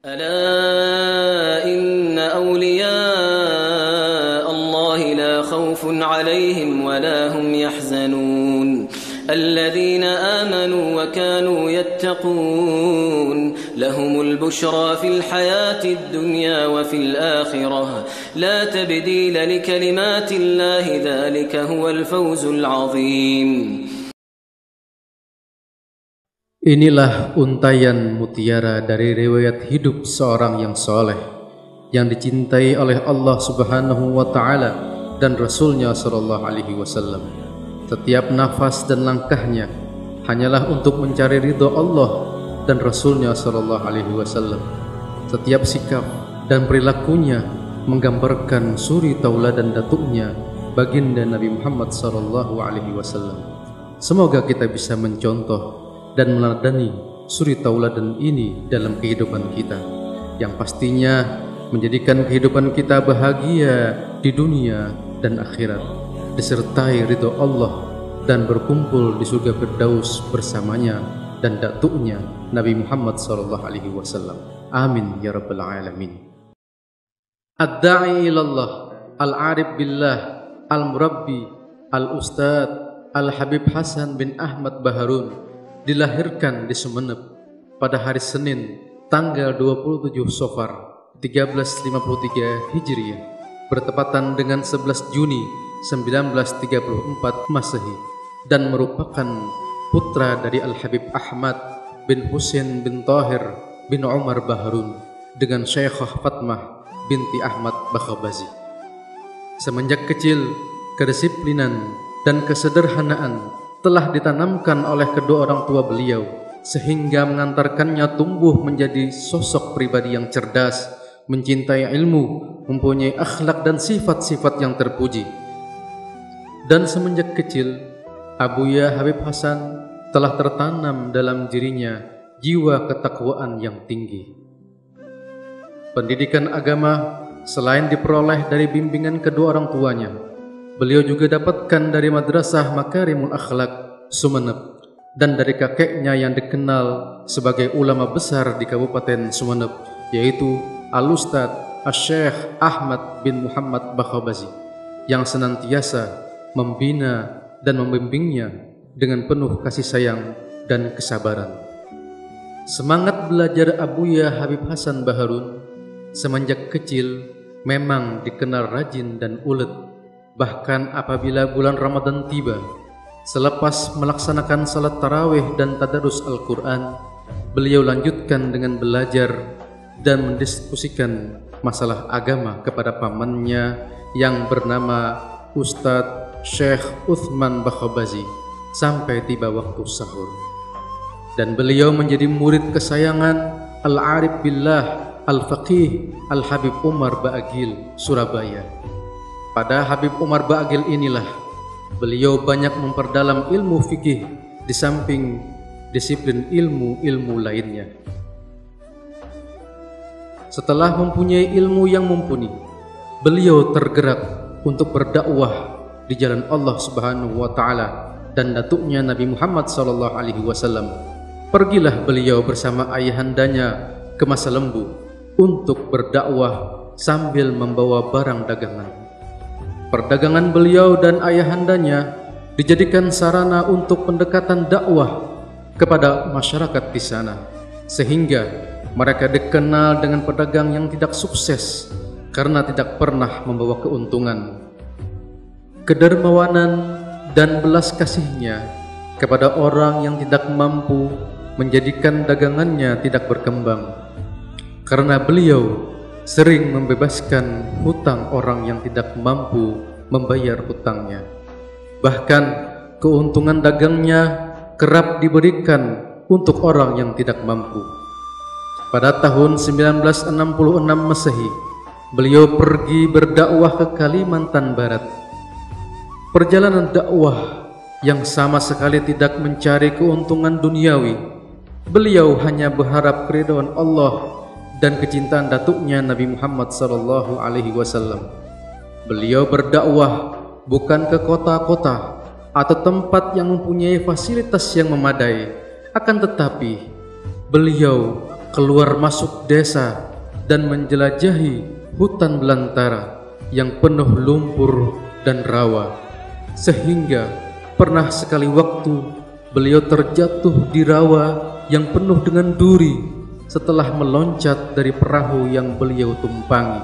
ألا إن أولياء الله لا خوف عليهم ولا هم يحزنون الذين آمنوا وكانوا يتقون لهم البشرى في الحياة الدنيا وفي الآخرة لا تبديل لكلمات الله ذلك هو الفوز العظيم. Inilah untayan mutiara dari riwayat hidup seorang yang soleh, yang dicintai oleh Allah Subhanahu wa Ta'ala dan Rasulnya Sallallahu Alaihi Wasallam. Setiap nafas dan langkahnya hanyalah untuk mencari ridho Allah dan Rasulnya Sallallahu Alaihi Wasallam. Setiap sikap dan perilakunya menggambarkan suri tauladan datuknya baginda Nabi Muhammad Sallallahu Alaihi Wasallam. Semoga kita bisa mencontoh dan meneladani suri tauladan ini dalam kehidupan kita, yang pastinya menjadikan kehidupan kita bahagia di dunia dan akhirat, disertai ridho Allah dan berkumpul di surga Firdaus bersamanya dan datuknya Nabi Muhammad SAW. Amin ya rabbal alamin. Ad-da'i ilallah, al-arif billah, al-murabbi, al-ustad, al-habib Hasan bin Ahmad Baharun dilahirkan di Sumeneb pada hari Senin tanggal 27 Safar 1353 Hijriah bertepatan dengan 11 Juni 1934 Masehi, dan merupakan putra dari Al-Habib Ahmad bin Husain bin Tahir bin Umar Baharun dengan Syekhah Fatmah binti Ahmad Bakhabazi. Semenjak kecil, kedisiplinan dan kesederhanaan telah ditanamkan oleh kedua orang tua beliau, sehingga mengantarkannya tumbuh menjadi sosok pribadi yang cerdas, mencintai ilmu, mempunyai akhlak dan sifat-sifat yang terpuji. Dan semenjak kecil, Abuya Habib Hasan telah tertanam dalam dirinya jiwa ketakwaan yang tinggi. Pendidikan agama selain diperoleh dari bimbingan kedua orang tuanya, beliau juga dapatkan dari Madrasah Makarimul Akhlak Sumeneb dan dari kakeknya yang dikenal sebagai ulama besar di Kabupaten Sumeneb, yaitu Al-Ustad Asy-Syaikh Ahmad bin Muhammad Bakhabazi, yang senantiasa membina dan membimbingnya dengan penuh kasih sayang dan kesabaran. Semangat belajar Abuya Habib Hasan Baharun semenjak kecil memang dikenal rajin dan ulet. Bahkan apabila bulan Ramadan tiba, selepas melaksanakan salat tarawih dan tadarus Al-Quran, beliau lanjutkan dengan belajar dan mendiskusikan masalah agama kepada pamannya yang bernama Ustadz Syekh Uthman Bakhabazi sampai tiba waktu sahur. Dan beliau menjadi murid kesayangan Al-Arif Billah Al-Faqih Al-Habib Umar Ba'agil Surabaya. Pada Habib Umar Ba'agil inilah beliau banyak memperdalam ilmu fikih di samping disiplin ilmu-ilmu lainnya. Setelah mempunyai ilmu yang mumpuni, beliau tergerak untuk berdakwah di jalan Allah Subhanahu wa Ta'ala dan datuknya Nabi Muhammad SAW. Pergilah beliau bersama ayahandanya ke Masa Lembu untuk berdakwah sambil membawa barang dagangan. Perdagangan beliau dan ayahandanya dijadikan sarana untuk pendekatan dakwah kepada masyarakat di sana, sehingga mereka dikenal dengan pedagang yang tidak sukses karena tidak pernah membawa keuntungan. Kedermawanan dan belas kasihnya kepada orang yang tidak mampu menjadikan dagangannya tidak berkembang, karena beliau sering membebaskan hutang orang yang tidak mampu membayar hutangnya. Bahkan keuntungan dagangnya kerap diberikan untuk orang yang tidak mampu. Pada tahun 1966 Masehi, beliau pergi berdakwah ke Kalimantan Barat. Perjalanan dakwah yang sama sekali tidak mencari keuntungan duniawi. Beliau hanya berharap keridhaan Allah dan kecintaan datuknya Nabi Muhammad SAW. Beliau berdakwah bukan ke kota-kota atau tempat yang mempunyai fasilitas yang memadai, akan tetapi beliau keluar masuk desa dan menjelajahi hutan belantara yang penuh lumpur dan rawa, sehingga pernah sekali waktu beliau terjatuh di rawa yang penuh dengan duri setelah meloncat dari perahu yang beliau tumpangi.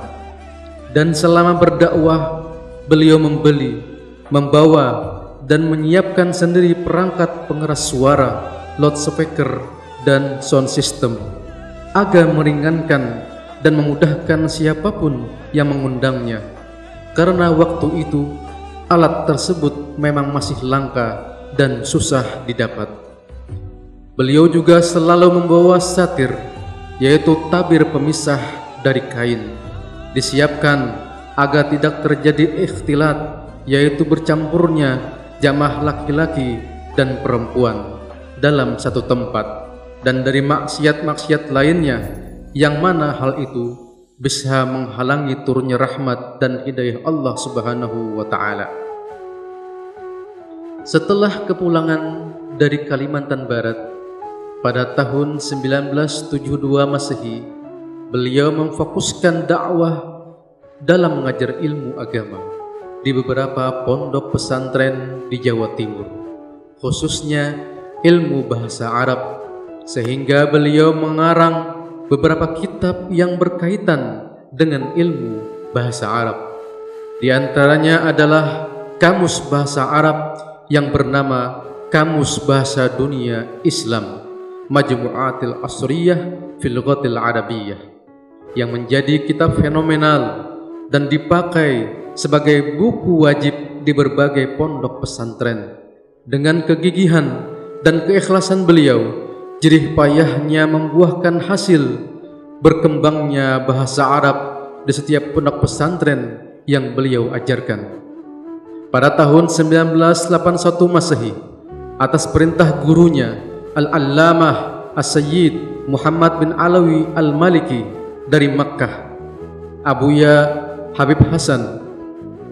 Dan selama berdakwah, beliau membeli, membawa, dan menyiapkan sendiri perangkat pengeras suara, loudspeaker, dan sound system agar meringankan dan memudahkan siapapun yang mengundangnya, karena waktu itu alat tersebut memang masih langka dan susah didapat. Beliau juga selalu membawa satir, yaitu tabir pemisah dari kain, disiapkan agar tidak terjadi ikhtilat, yaitu bercampurnya jamaah laki-laki dan perempuan dalam satu tempat, dan dari maksiat-maksiat lainnya, yang mana hal itu bisa menghalangi turunnya rahmat dan hidayah Allah Subhanahu wa Ta'ala. Setelah kepulangan dari Kalimantan Barat pada tahun 1972 Masehi, beliau memfokuskan dakwah dalam mengajar ilmu agama di beberapa pondok pesantren di Jawa Timur, khususnya ilmu bahasa Arab, sehingga beliau mengarang beberapa kitab yang berkaitan dengan ilmu bahasa Arab. Di antaranya adalah Kamus Bahasa Arab yang bernama Kamus Bahasa Dunia Islam Majmu'atil Asriyah fil Lughatil Arabiyyah, yang menjadi kitab fenomenal dan dipakai sebagai buku wajib di berbagai pondok pesantren. Dengan kegigihan dan keikhlasan beliau, jerih payahnya membuahkan hasil berkembangnya bahasa Arab di setiap pondok pesantren yang beliau ajarkan. Pada tahun 1981 Masehi, atas perintah gurunya Al-Allamah As-Sayyid Muhammad bin Alawi Al-Maliki dari Makkah, Abuya Habib Hasan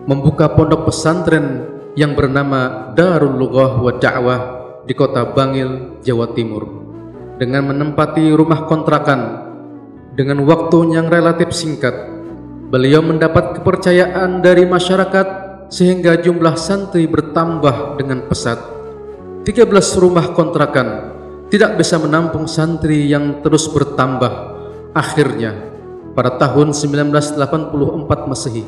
membuka pondok pesantren yang bernama Darul Lughah wa Da'wah di kota Bangil, Jawa Timur, dengan menempati rumah kontrakan. Dengan waktu yang relatif singkat, beliau mendapat kepercayaan dari masyarakat sehingga jumlah santri bertambah dengan pesat. 13 rumah kontrakan tidak bisa menampung santri yang terus bertambah. Akhirnya pada tahun 1984 Masehi,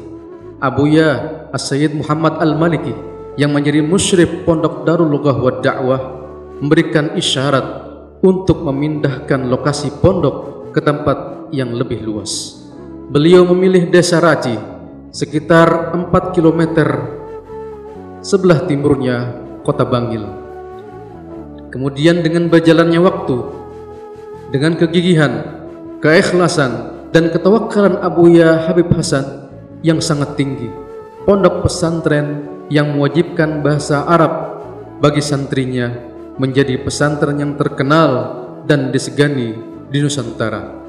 Abuya As-Sayyid Muhammad Al-Maliki yang menjadi musyrif pondok Darul Lughah wa Da'wah memberikan isyarat untuk memindahkan lokasi pondok ke tempat yang lebih luas. Beliau memilih desa Raci, sekitar 4 km sebelah timurnya kota Bangil. Kemudian dengan berjalannya waktu, dengan kegigihan, keikhlasan, dan ketawakalan Abuya Habib Hasan yang sangat tinggi, pondok pesantren yang mewajibkan bahasa Arab bagi santrinya menjadi pesantren yang terkenal dan disegani di Nusantara.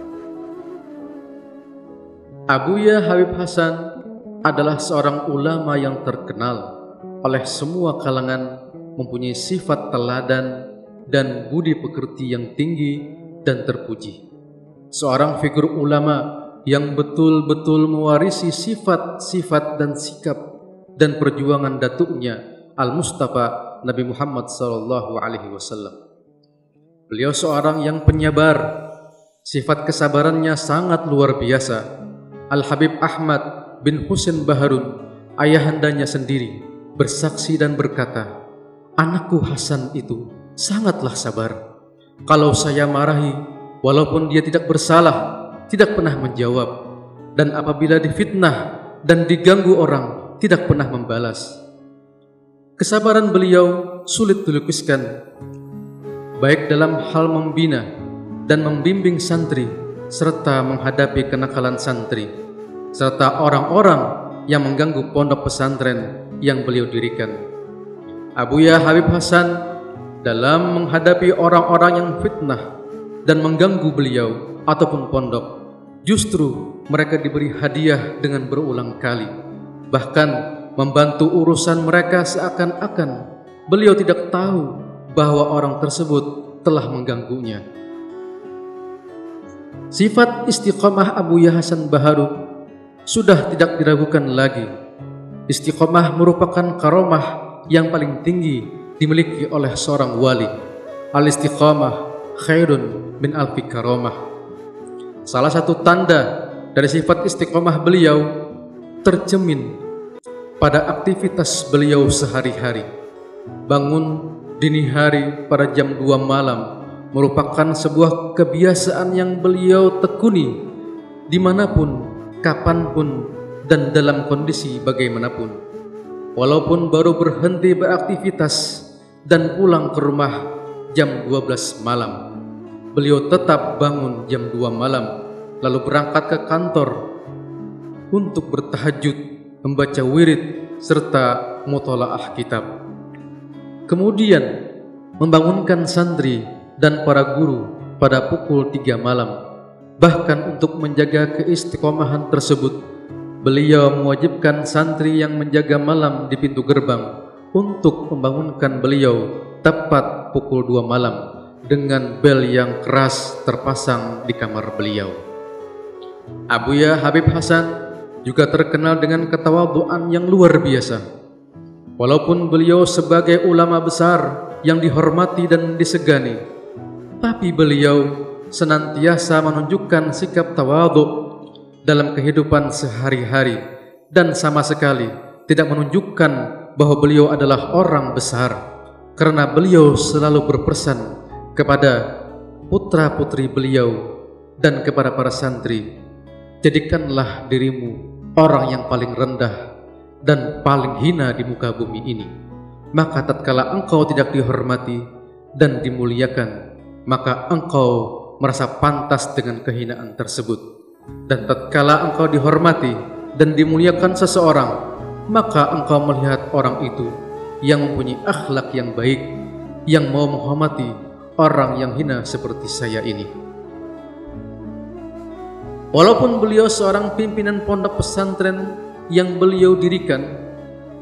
Abuya Habib Hasan adalah seorang ulama yang terkenal oleh semua kalangan, mempunyai sifat teladan dan budi pekerti yang tinggi dan terpuji. Seorang figur ulama yang betul-betul mewarisi sifat-sifat dan sikap dan perjuangan datuknya Al-Mustafa Nabi Muhammad SAW. Beliau seorang yang penyabar, sifat kesabarannya sangat luar biasa. Al-Habib Ahmad bin Husain Baharun, ayahandanya sendiri, bersaksi dan berkata, "Anakku Hasan itu sangatlah sabar. Kalau saya marahi, walaupun dia tidak bersalah, tidak pernah menjawab, dan apabila difitnah dan diganggu orang, tidak pernah membalas." Kesabaran beliau sulit dilukiskan, baik dalam hal membina dan membimbing santri, serta menghadapi kenakalan santri, serta orang-orang yang mengganggu pondok pesantren yang beliau dirikan. Abuya Habib Hasan dalam menghadapi orang-orang yang fitnah dan mengganggu beliau ataupun pondok, justru mereka diberi hadiah dengan berulang kali, bahkan membantu urusan mereka seakan-akan beliau tidak tahu bahwa orang tersebut telah mengganggunya. Sifat istiqomah Abuya Hasan Baharun sudah tidak diragukan lagi. Istiqomah merupakan karomah yang paling tinggi dimiliki oleh seorang wali. Al-istiqomah khairun min alfi karomah. Salah satu tanda dari sifat istiqomah beliau tercermin pada aktivitas beliau sehari-hari. Bangun dini hari pada jam 2 malam merupakan sebuah kebiasaan yang beliau tekuni dimanapun, kapanpun, dan dalam kondisi bagaimanapun. Walaupun baru berhenti beraktivitas dan pulang ke rumah jam 12 malam, beliau tetap bangun jam 2 malam lalu berangkat ke kantor untuk bertahajud, membaca wirid, serta mutalaah kitab. Kemudian membangunkan santri dan para guru pada pukul 3 malam. Bahkan untuk menjaga keistiqomahan tersebut, beliau mewajibkan santri yang menjaga malam di pintu gerbang untuk membangunkan beliau tepat pukul 2 malam dengan bel yang keras terpasang di kamar beliau. Abuya Habib Hasan juga terkenal dengan ketawadhuan yang luar biasa. Walaupun beliau sebagai ulama besar yang dihormati dan disegani, tapi beliau senantiasa menunjukkan sikap tawadhu dalam kehidupan sehari-hari dan sama sekali tidak menunjukkan bahwa beliau adalah orang besar, karena beliau selalu berpesan kepada putra-putri beliau dan kepada para santri, jadikanlah dirimu orang yang paling rendah dan paling hina di muka bumi ini. Maka tatkala engkau tidak dihormati dan dimuliakan, maka engkau merasa pantas dengan kehinaan tersebut. Dan tatkala engkau dihormati dan dimuliakan seseorang, maka engkau melihat orang itu yang mempunyai akhlak yang baik, yang mau menghormati orang yang hina seperti saya ini. Walaupun beliau seorang pimpinan pondok pesantren yang beliau dirikan,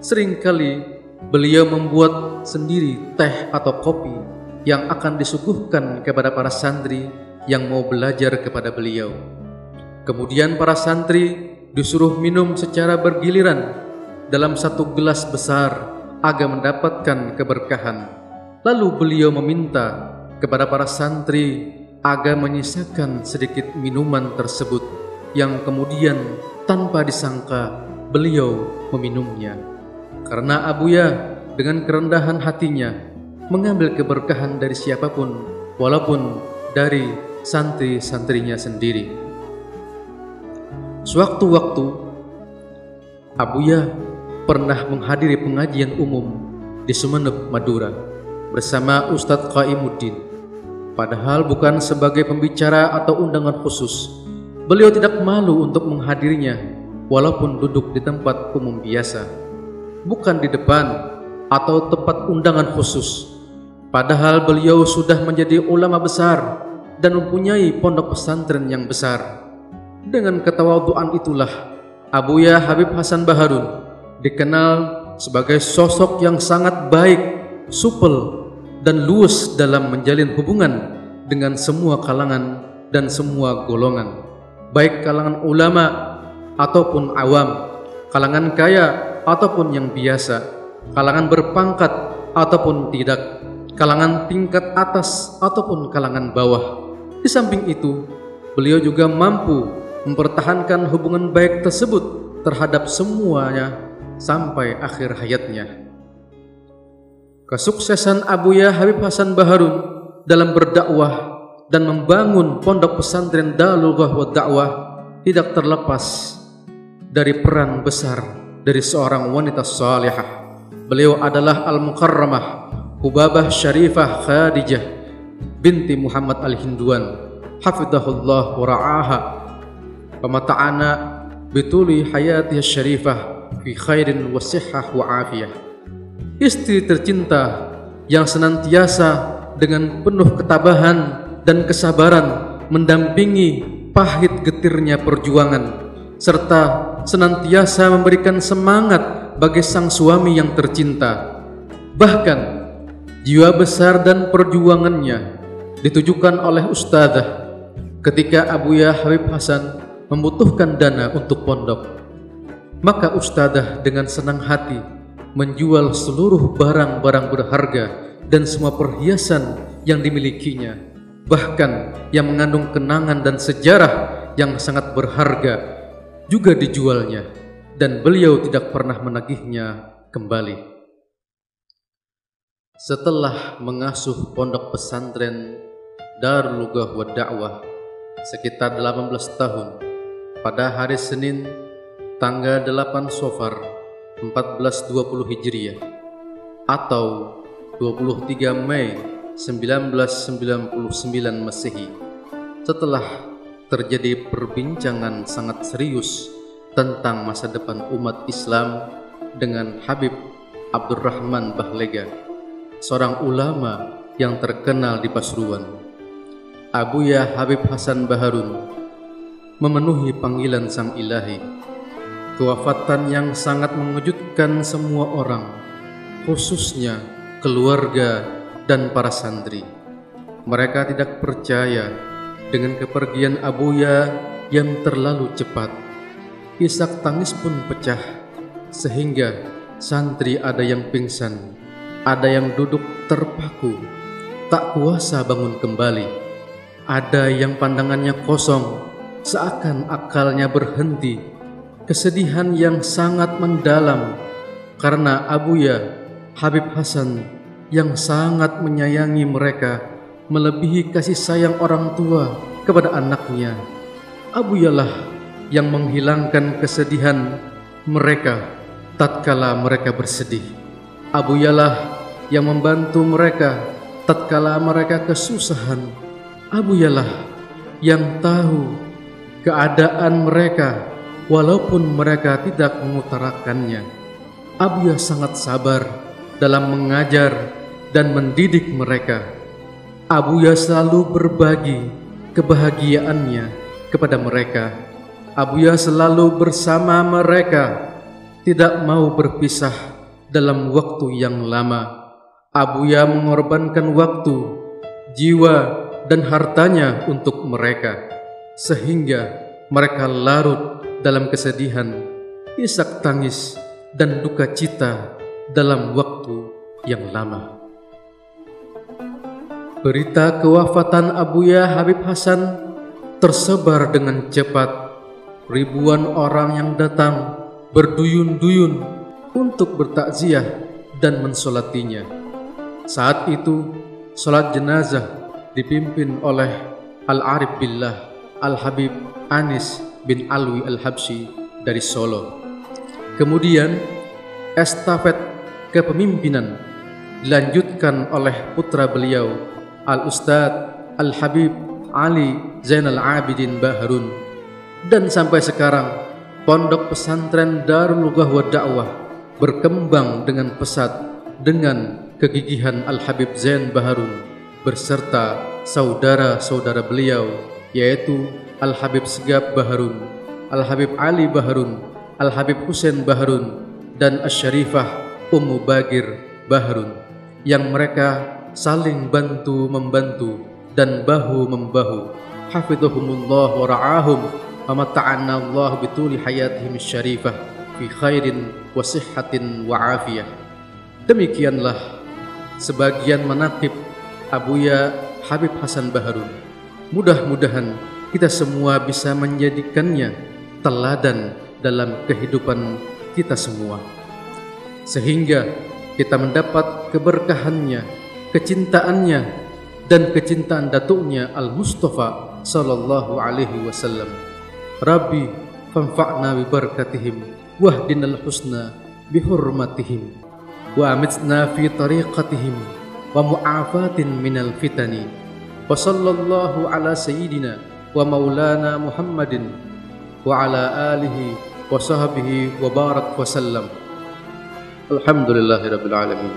seringkali beliau membuat sendiri teh atau kopi yang akan disuguhkan kepada para santri yang mau belajar kepada beliau. Kemudian para santri disuruh minum secara bergiliran dalam satu gelas besar agar mendapatkan keberkahan. Lalu beliau meminta kepada para santri agar menyisakan sedikit minuman tersebut, yang kemudian tanpa disangka beliau meminumnya. Karena Abuya dengan kerendahan hatinya mengambil keberkahan dari siapapun, walaupun dari santri-santrinya sendiri. Sewaktu-waktu Abuya pernah menghadiri pengajian umum di Sumeneb, Madura bersama Ustadz Qaimuddin. Padahal bukan sebagai pembicara atau undangan khusus, beliau tidak malu untuk menghadirinya walaupun duduk di tempat umum biasa, bukan di depan atau tempat undangan khusus. Padahal beliau sudah menjadi ulama besar dan mempunyai pondok pesantren yang besar. Dengan ketawadhuan itulah Abuya Habib Hasan Baharun dikenal sebagai sosok yang sangat baik, supel, dan luwes dalam menjalin hubungan dengan semua kalangan dan semua golongan, baik kalangan ulama ataupun awam, kalangan kaya ataupun yang biasa, kalangan berpangkat ataupun tidak, kalangan tingkat atas ataupun kalangan bawah. Di samping itu, beliau juga mampu mempertahankan hubungan baik tersebut terhadap semuanya sampai akhir hayatnya. Kesuksesan Abuya Habib Hasan Baharun dalam berdakwah dan membangun pondok pesantren Darul Lughah wa Dakwah tidak terlepas dari peran besar dari seorang wanita salihah. Beliau adalah Al-Mukarramah Hubabah Syarifah Khadijah binti Muhammad Al-Hinduan, hafidhahullah wa ra'aha, pamata'ana bituli hayatiha syarifah fi khairin wa sihhah wa afiyah. Istri tercinta yang senantiasa dengan penuh ketabahan dan kesabaran mendampingi pahit getirnya perjuangan, serta senantiasa memberikan semangat bagi sang suami yang tercinta. Bahkan jiwa besar dan perjuangannya ditujukan oleh ustadzah Ketika Abuya Habib Hasan membutuhkan dana untuk pondok, maka Ustadzah dengan senang hati menjual seluruh barang-barang berharga dan semua perhiasan yang dimilikinya, bahkan yang mengandung kenangan dan sejarah yang sangat berharga juga dijualnya, dan beliau tidak pernah menagihnya kembali. Setelah mengasuh pondok pesantren Darul Lughah wa Da'wah sekitar 18 tahun, pada hari Senin tanggal 8 Safar 1420 Hijriah atau 23 Mei 1999 Masehi, setelah terjadi perbincangan sangat serius tentang masa depan umat Islam dengan Habib Abdurrahman Bahlega, seorang ulama yang terkenal di Pasuruan, Abuya Habib Hasan Baharun memenuhi panggilan Sang Ilahi. Kewafatan yang sangat mengejutkan semua orang, khususnya keluarga dan para santri. Mereka tidak percaya dengan kepergian Abuya yang terlalu cepat. Isak tangis pun pecah, sehingga santri ada yang pingsan, ada yang duduk terpaku, tak kuasa bangun kembali. Ada yang pandangannya kosong, seakan akalnya berhenti. Kesedihan yang sangat mendalam karena Abuya Habib Hasan yang sangat menyayangi mereka melebihi kasih sayang orang tua kepada anaknya. Abuyalah yang menghilangkan kesedihan mereka tatkala mereka bersedih. Abuyalah yang membantu mereka tatkala mereka kesusahan. Abuyalah yang tahu keadaan mereka walaupun mereka tidak mengutarakannya. Abuya sangat sabar dalam mengajar dan mendidik mereka. Abuya selalu berbagi kebahagiaannya kepada mereka. Abuya selalu bersama mereka, tidak mau berpisah dalam waktu yang lama. Abuya mengorbankan waktu, jiwa, dan hartanya untuk mereka, sehingga mereka larut dalam kesedihan, isak tangis, dan duka cita dalam waktu yang lama. Berita kewafatan Abuya Habib Hasan tersebar dengan cepat. Ribuan orang yang datang berduyun-duyun untuk bertakziah dan mensolatinya. Saat itu, sholat jenazah dipimpin oleh Al-Arif Billah Al-Habib Anis bin Alwi Al-Habsyi dari Solo. Kemudian estafet kepemimpinan dilanjutkan oleh putra beliau Al-Ustadz Al-Habib Ali Zainal Abidin Baharun. Dan sampai sekarang pondok pesantren Darul Lughah wa Da'wah berkembang dengan pesat dengan kegigihan Al-Habib Zain Baharun berserta saudara-saudara beliau, yaitu Al-Habib Segaf Baharun, Al-Habib Ali Baharun, Al-Habib Husain Baharun, dan Asy-Syarifah Ummu Bagir Baharun, yang mereka saling bantu-membantu dan bahu-membahu. Hafidhahumullah wa ra'ahum wa mata'anna Allah bituli hayatihim syarifah fi khairin wa sihhatin wa afiyah. Demikianlah sebagian manaqib Abuya Habib Hasan Baharun. Mudah-mudahan kita semua bisa menjadikannya teladan dalam kehidupan kita semua, sehingga kita mendapat keberkahannya, kecintaannya, dan kecintaan datuknya Al-Mustafa sallallahu alaihi wasallam. Rabbi fanfa'na bi barakatihim wahdinal husna bi hurmatihim wa amitna fi tariqatihim wa mu'afatin minal fitani. Wa sallallahu ala sayyidina wa maulana Muhammadin wa ala alihi wa sahbihi wa barak wa sallam. Alhamdulillahi rabbil alamin.